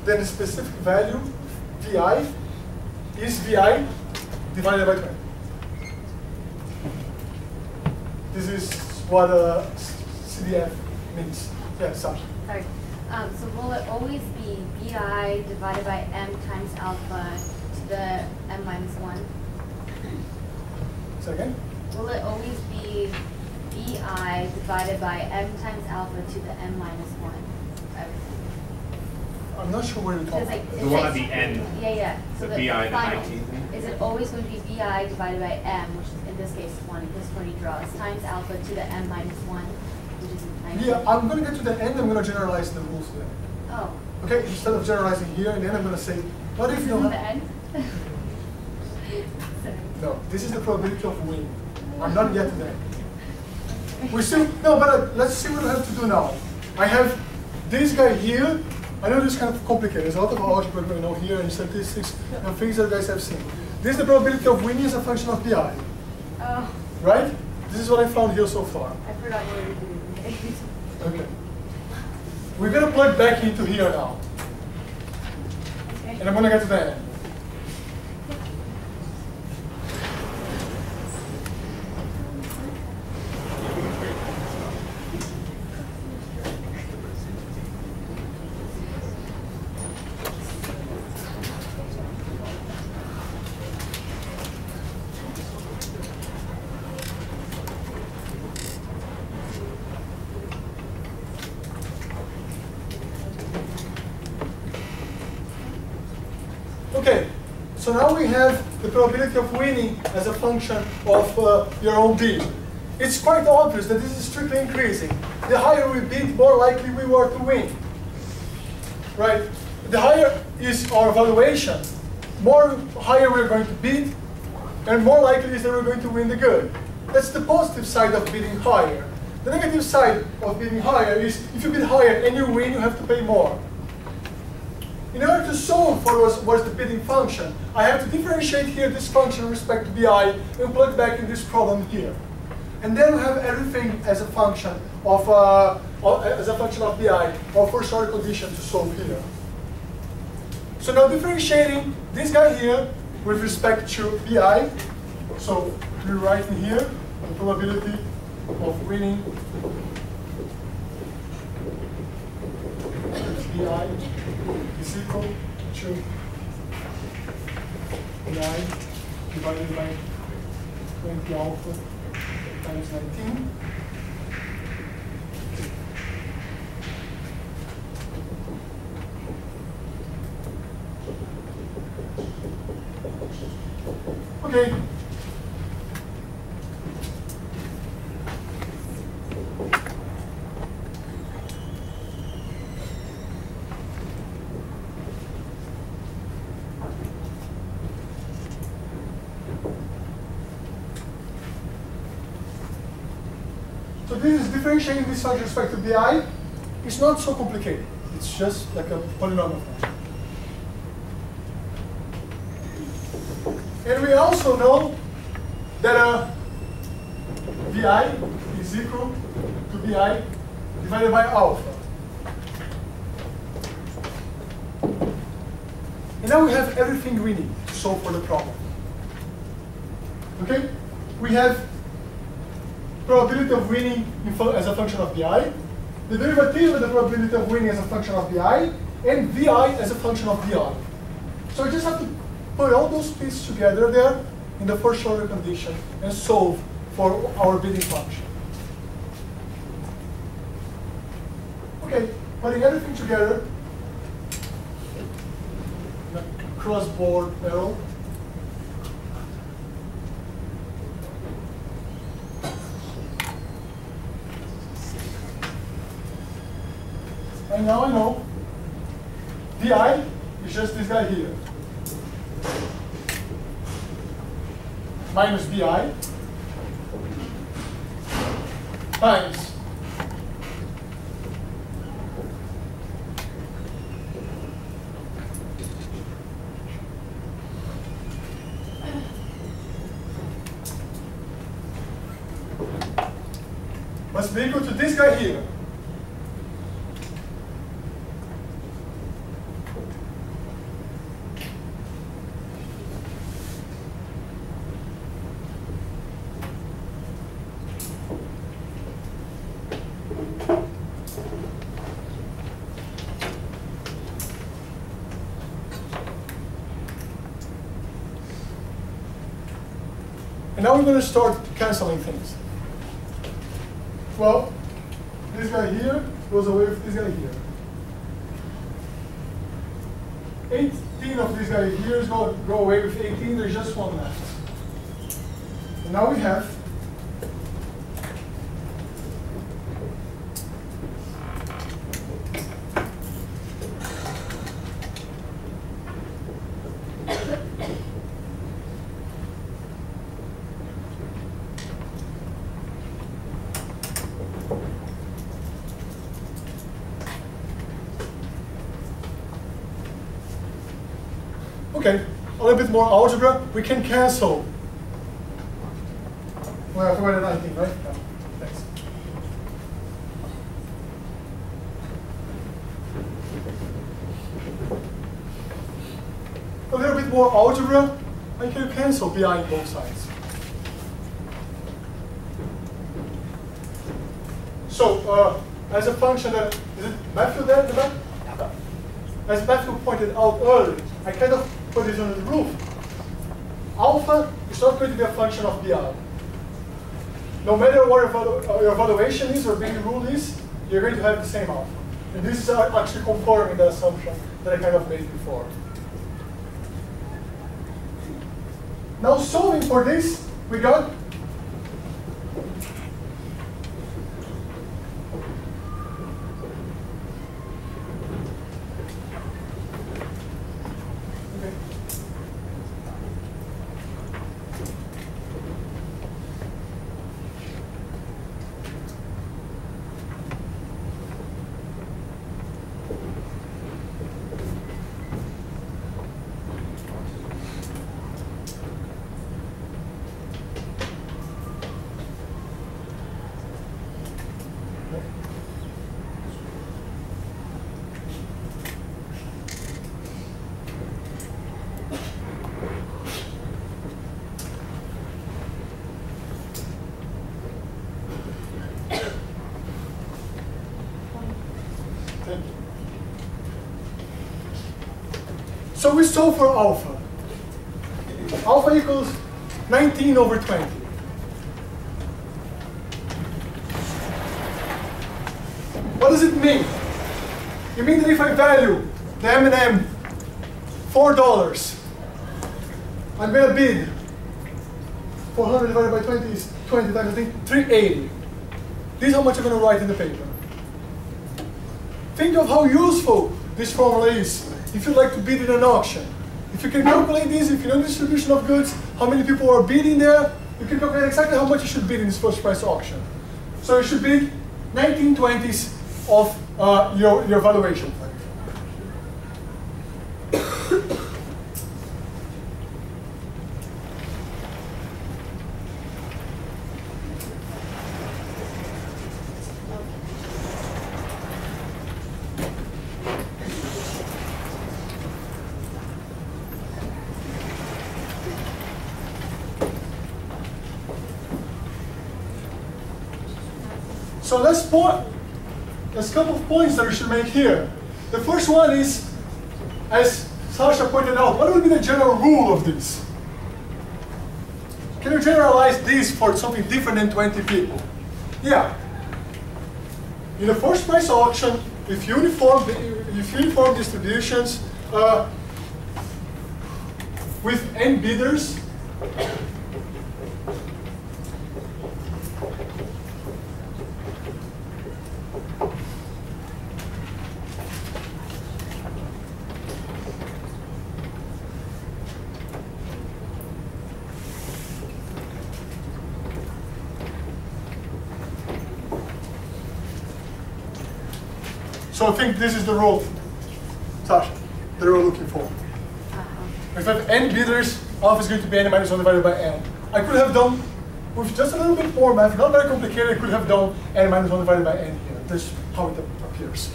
then the specific value, VI, is VI divided by 20. This is what CDF means. Yeah, Sasha. Sorry. So will it always be VI divided by M times alpha to the M minus 1? Say again? Will it always be VI divided by M times alpha to the M minus 1? I'm not sure where you're talking about. The one at the end. Yeah. The So VI, the final, 19 thing? is it always going to be VI divided by M, which is in this case 1, this one he draws, times alpha to the M minus 1, which is 19? Yeah, I'm going to get to the end. I'm going to generalize the rules there. Oh. Okay, instead of generalizing here, and then I'm going to say, what if you The have... end? Sorry. No, this is the probability of winning. I'm not yet to that. We still, no, but let's see what I have to do now. I have this guy here. I know this is kind of complicated. There's a lot of algebra going on here and statistics and things that you guys have seen. This is the probability of winning as a function of pi. Oh. Right? This is what I found here so far. I forgot what we were doing. Okay. We're going to plug back into here now. Okay. And I'm going to get to the end. Okay, so now we have the probability of winning as a function of your own beat. It's quite obvious that this is strictly increasing. The higher we beat, more likely we were to win. Right? The higher is our valuation, higher we're going to beat, and more likely is that we're going to win the good. That's the positive side of bidding higher. The negative side of bidding higher is if you bid higher and you win, you have to pay more. In order to solve for what's the bidding function, I have to differentiate here this function with respect to bi and plug back in this problem here. And then we have everything as a function of bi or first order condition to solve here. So now differentiating this guy here with respect to bi, so we write in here the probability of winning bi is equal to 9 divided by 20 alpha times 19. Okay. So this is differentiating this with respect to bi. It's not so complicated. It's just like a polynomial function. And we also know that vi is equal to bi divided by alpha. And now we have everything we need to solve for the problem. Okay? We have probability of winning as a function of bi, the derivative of the probability of winning as a function of bi, and vi as a function of vi. So we just have to put all those pieces together there in the first order condition and solve for our bidding function. Okay, putting everything together, cross-board arrow. And now I know vi is just this guy here. Minus bi times must be equal to this guy here. And now we're going to start canceling things. Well, this guy here goes away with this guy here. 18 of these guys here go away with 18. There's just one left. And now we have okay, a little bit more algebra. We can cancel. Well, I have to write a 19, right? No, thanks. A little bit more algebra. I can cancel behind both sides. So, as a function that, is it Matthew there in the back? As Matthew pointed out earlier, I kind of put this under the roof. Alpha is not going to be a function of BI. No matter what your evaluation is or big rule is, you're going to have the same alpha. And this is actually confirming the assumption that I kind of made before. Now solving for this, we got so we solve for alpha. Alpha equals 19 over 20. What does it mean? It means that if I value the M&M $4, I'm going to bid 400 divided by 20 is 20 times, I think, 380. This is how much I'm going to write in the paper. Think of how useful this formula is if you like to bid in an auction. If you can calculate this, if you know the distribution of goods, how many people are bidding there, you can calculate exactly how much you should bid in this first price auction. So you should bid 19/20 of your valuation. So there's a couple of points that we should make here. The first one is, as Sasha pointed out, what would be the general rule of this? Can you generalize this for something different than 20 people? Yeah. In the first price auction, if uniform distributions with n bidders, so I think this is the rule, Sasha, that we're looking for. If I have n bidders, alpha is going to be n minus 1 divided by n. I could have done, with just a little bit more math, not very complicated, I could have done n minus 1 divided by n here. That's how it appears.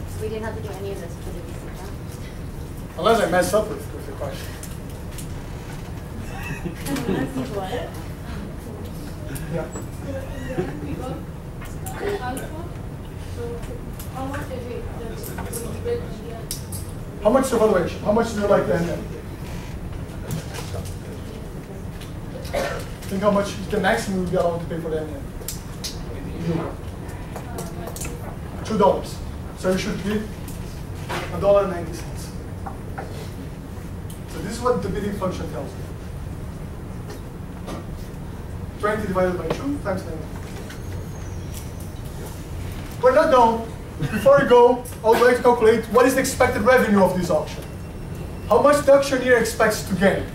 So we didn't have to do any of this for the basic count? Unless I messed up with the question. What? Yeah. We got alpha. So how much is it that we build in the end? How much is the valuation? How much do you like the n? Think how much the maximum will be allowed to pay for them. $2. So you should give $1.90. So this is what the bidding function tells you. 20 divided by 2 times 90. We're not done. Before we go, I would like to calculate what is the expected revenue of this auction. How much the auctioneer expects to gain.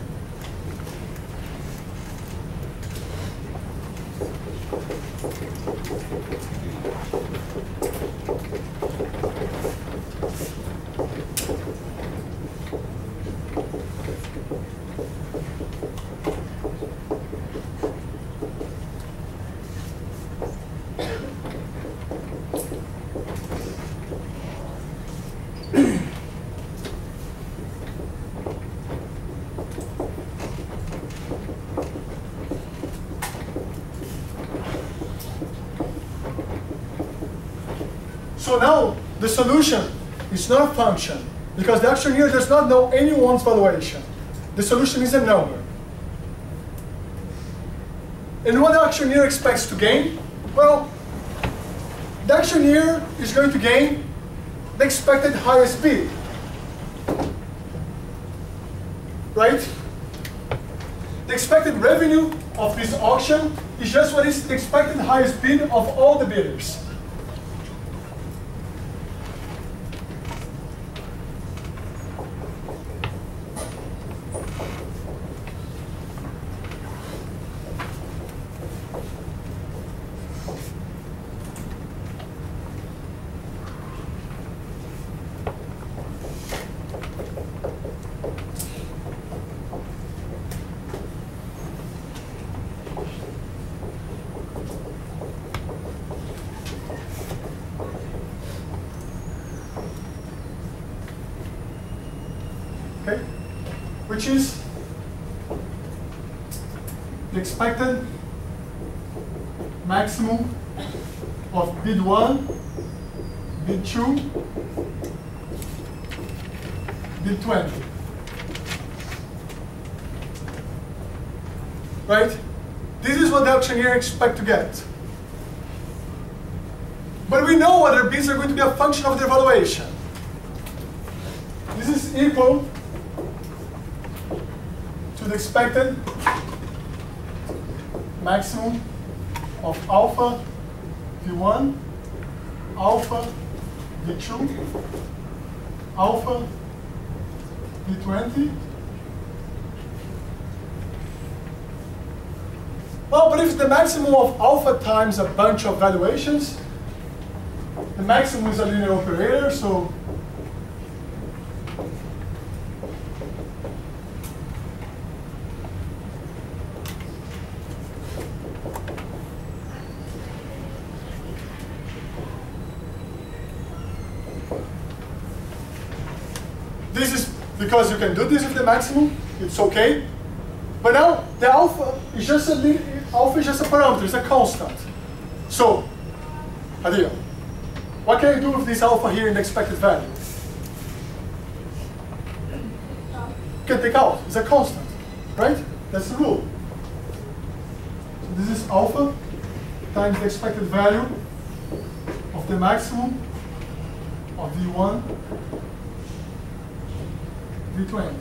So now the solution is not a function because the auctioneer does not know anyone's valuation. The solution is a number. And what the auctioneer expects to gain? Well, the auctioneer is going to gain the expected highest bid. Right? The expected revenue of this auction is just what is the expected highest bid of all the bidders. Okay, which is the expected maximum of bid 1, bid 2, bid 20. Right? This is what the auctioneer expects to get. But we know other bids are going to be a function of their valuation. This is equal to the expected maximum of alpha V1, alpha V2, alpha V20. Well, but if the maximum of alpha times a bunch of valuations, the maximum is a linear operator, so this is because you can do this with the maximum, it's okay. But now the alpha is just a parameter, it's a constant. So, Adil, what can I do with this alpha here in the expected value? You can take out, it's a constant, right? That's the rule. So this is alpha times the expected value of the maximum of V1, V20.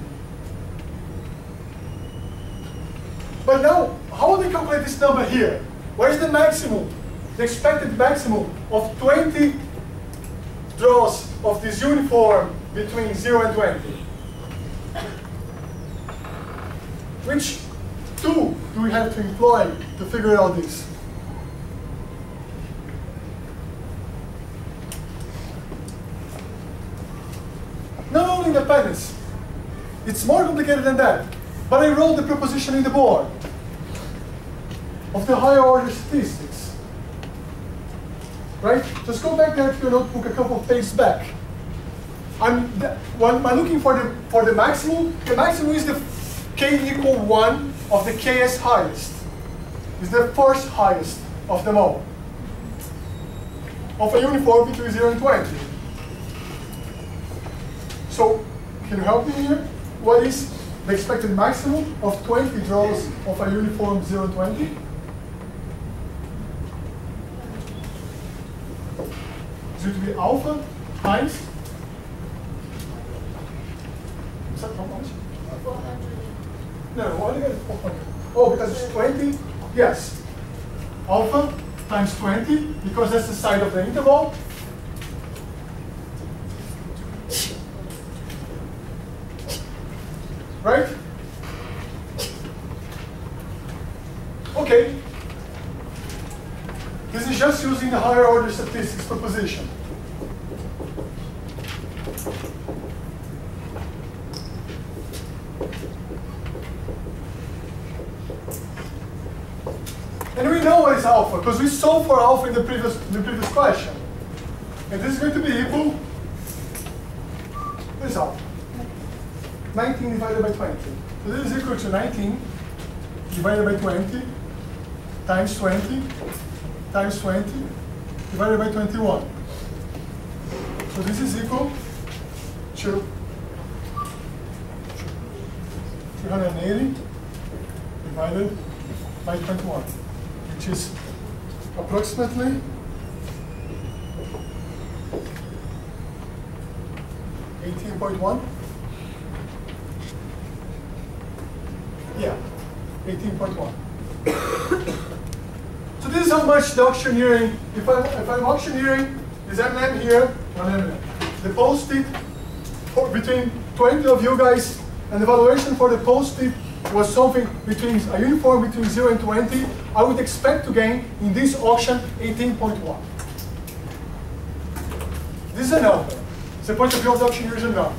But now, how do we calculate this number here? Where is the maximum, the expected maximum of 20 draws of this uniform between 0 and 20? Which tool do we have to employ to figure out this? Not only independence, it's more complicated than that. But I wrote the proposition in the board of the higher order statistics. Right? Just go back there to your notebook a couple of pages back. When I'm looking for the maximum is the k equal 1 of the ks highest. It's the first highest of them all. Of a uniform between 0 and 20. So, can you help me here? What is the expected maximum of 20 draws of a uniform 0 and 20. It's going to be alpha times. Is that how much? 400. No, why did I get 400? Oh, because it's 20? Yes. Alpha times 20, because that's the side of the interval. Right? Okay. This is just using the higher order statistics proposition. And we know what is alpha, because we solved for alpha in the previous question. And this is going to be equal, what is alpha? 19 divided by 20. So this is equal to 19 divided by 20 times 20 times 20 divided by 21. So this is equal to 380 divided by 21, which is approximately 18.1. Yeah, 18.1. So this is how much the auctioneering, if I'm auctioneering this MM here, one MM. The post-it between 20 of you guys, and the valuation for the post-it was something between a uniform between 0 and 20, I would expect to gain in this auction 18.1. This is a number. The point of view of the auctioneer is a number.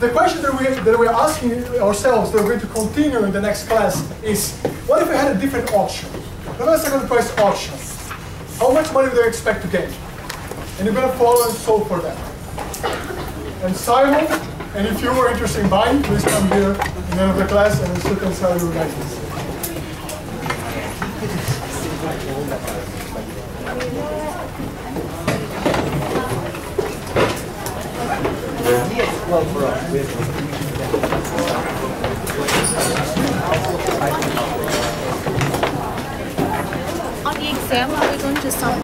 The question that we're asking ourselves, that we're going to continue in the next class, is what if I had a different auction? What if a second price auction? How much money do I expect to gain? And you're going to follow and solve for that. And Simon, and if you were interested in buying, please come here in the end of the class and we'll can sell you guys. Well, for us, on the exam, are we going to sum